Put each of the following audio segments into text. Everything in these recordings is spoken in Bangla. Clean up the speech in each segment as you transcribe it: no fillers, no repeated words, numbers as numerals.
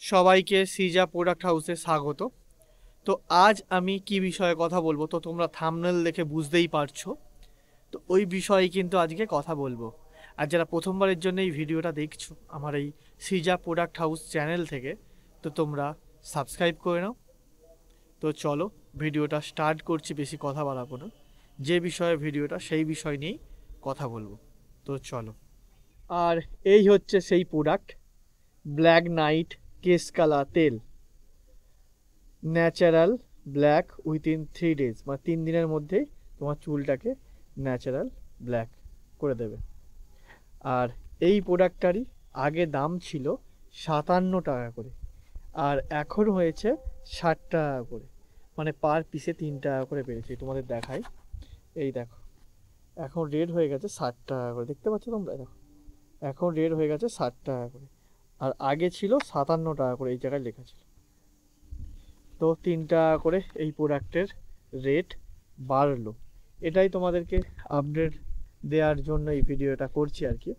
সবাইকে সিজা প্রোডাক্ট হাউসে স্বাগত। তো আজ আমি কি বিষয়ে কথা বলবো তো তোমরা থাম্বনেল দেখে বুঝতেই পারছো। তো ওই বিষয়ে কিন্তু আজকে কথা বলবো। আর যারা প্রথমবারের জন্য এই ভিডিওটা দেখছো আমার এই সিজা প্রোডাক্ট হাউস চ্যানেল থেকে, তো তোমরা সাবস্ক্রাইব করে নাও। তো চলো ভিডিওটা স্টার্ট করছি, বেশি কথা বাড়াবো না। যে বিষয়ে ভিডিওটা সেই বিষয় নিয়েই কথা বলবো। তো চলো। আর এই হচ্ছে সেই প্রোডাক্ট, ব্ল্যাক নাইট কেশ কালার তেল, ন্যাচারাল ব্ল্যাক উইথিন 3 days, মানে 3 দিনের মধ্যেই তোমার চুলটাকে ন্যাচারাল ব্ল্যাক করে দেবে। আর এই প্রোডাক্টটারই আগে দাম ছিল 57 টাকা করে, আর এখন হয়েছে 60 টাকা করে, মানে পার পিসে 3 টাকা করে বেড়েছে। তোমাদের দেখাই, এই দেখো এখন রেট হয়ে গেছে 60 টাকা করে, দেখতে পাচ্ছ তোমরা? দেখো এখন রেট হয়ে গেছে 60 টাকা করে, আর আগে ছিল 57 টাকা করে, এই জায়গায় লেখা ছিল। তো 3 টাকা করে এই প্রোডাক্টের রেট বাড়লো। এটাই তোমাদেরকে আপডেট দেওয়ার জন্য এই ভিডিওটা করছি আর কি।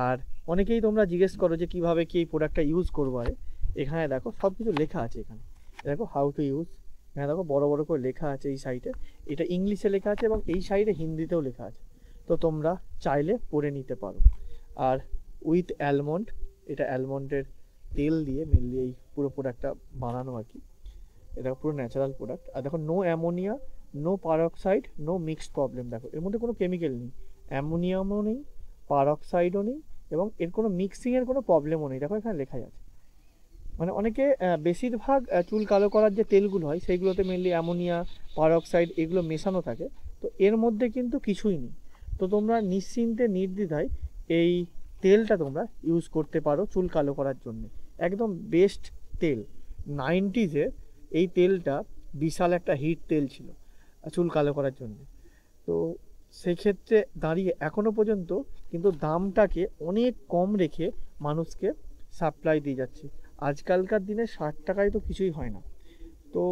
আর অনেকেই তোমরা জিজ্ঞেস করো যে কীভাবে কি এই প্রোডাক্টটা ইউজ করবো। আরে এখানে দেখো সব কিছু লেখা আছে, এখানে দেখো হাউ টু ইউজ, এখানে দেখো বড় বড় করে লেখা আছে এই সাইডে, এটা ইংলিশে লেখা আছে এবং এই সাইডে হিন্দিতেও লেখা আছে। তো তোমরা চাইলে পড়ে নিতে পারো। আর উইথ অ্যালমন্ড, এটা অ্যালমন্ডের তেল দিয়ে মেনলি এই পুরো প্রোডাক্টটা বানানো আর কি। এটা পুরো ন্যাচারাল প্রোডাক্ট। আর দেখো no ammonia, no peroxide, no mixed problem. দেখো এর মধ্যে কোনো কেমিক্যাল নেই, অ্যামোনিয়ামও নেই, পারঅক্সাইডও নেই, এবং এর কোনো মিক্সিংয়ের কোনো প্রবলেমও নেই। দেখো এখানে লেখাই আছে। মানে অনেকে বেশিরভাগ চুল কালো করার যে তেলগুলো হয় সেইগুলোতে মেনলি অ্যামোনিয়া, পারঅক্সাইড এগুলো মেশানো থাকে। তো এর মধ্যে কিন্তু কিছুই নেই। তো তোমরা নিশ্চিন্তে নির্দ্বিধায় এই তেলটা তোমরা ইউজ করতে পারো চুল কালো করার জন্য। একদম বেস্ট তেল। 90s-এ এই তেলটা বিশাল একটা হিট তেল ছিল চুল কালো করার জন্য। তো সেক্ষেত্রে দাঁড়িয়ে এখনও পর্যন্ত কিন্তু দামটাকে অনেক কম রেখে মানুষকে সাপ্লাই দিয়ে যাচ্ছে। আজকালকার দিনে 60 টাকায় তো কিছুই হয় না। তো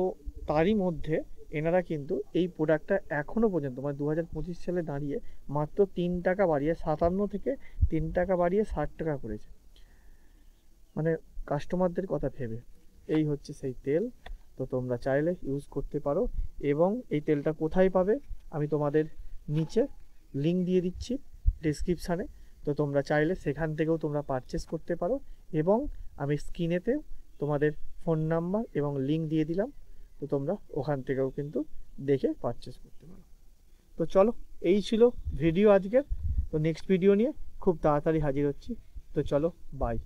তারই মধ্যে এনারা কিন্তু এই প্রোডাক্টটা এখনও পর্যন্ত মানে 2025 সালে দাঁড়িয়ে মাত্র 3 টাকা বাড়িয়ে 57 থেকে 3 টাকা বাড়িয়ে 60 টাকা করেছে, মানে কাস্টমারদের কথা ভেবে। এই হচ্ছে সেই তেল। তো তোমরা চাইলে ইউজ করতে পারো। এবং এই তেলটা কোথায় পাবে আমি তোমাদের নিচে লিঙ্ক দিয়ে দিচ্ছি ডেসক্রিপশানে। তো তোমরা চাইলে সেখান থেকেও তোমরা পারচেস করতে পারো, এবং আমি স্ক্রিনেতে তোমাদের ফোন নাম্বার এবং লিঙ্ক দিয়ে দিলাম। তো তোমরা ওখান থেকেও কিন্তু দেখে পারচেস করতে পারো। তো চলো, এই ছিল ভিডিও আজকের। তো নেক্সট ভিডিও নিয়ে খুব তাড়াতাড়ি হাজির হচ্ছি। তো চলো, বাই।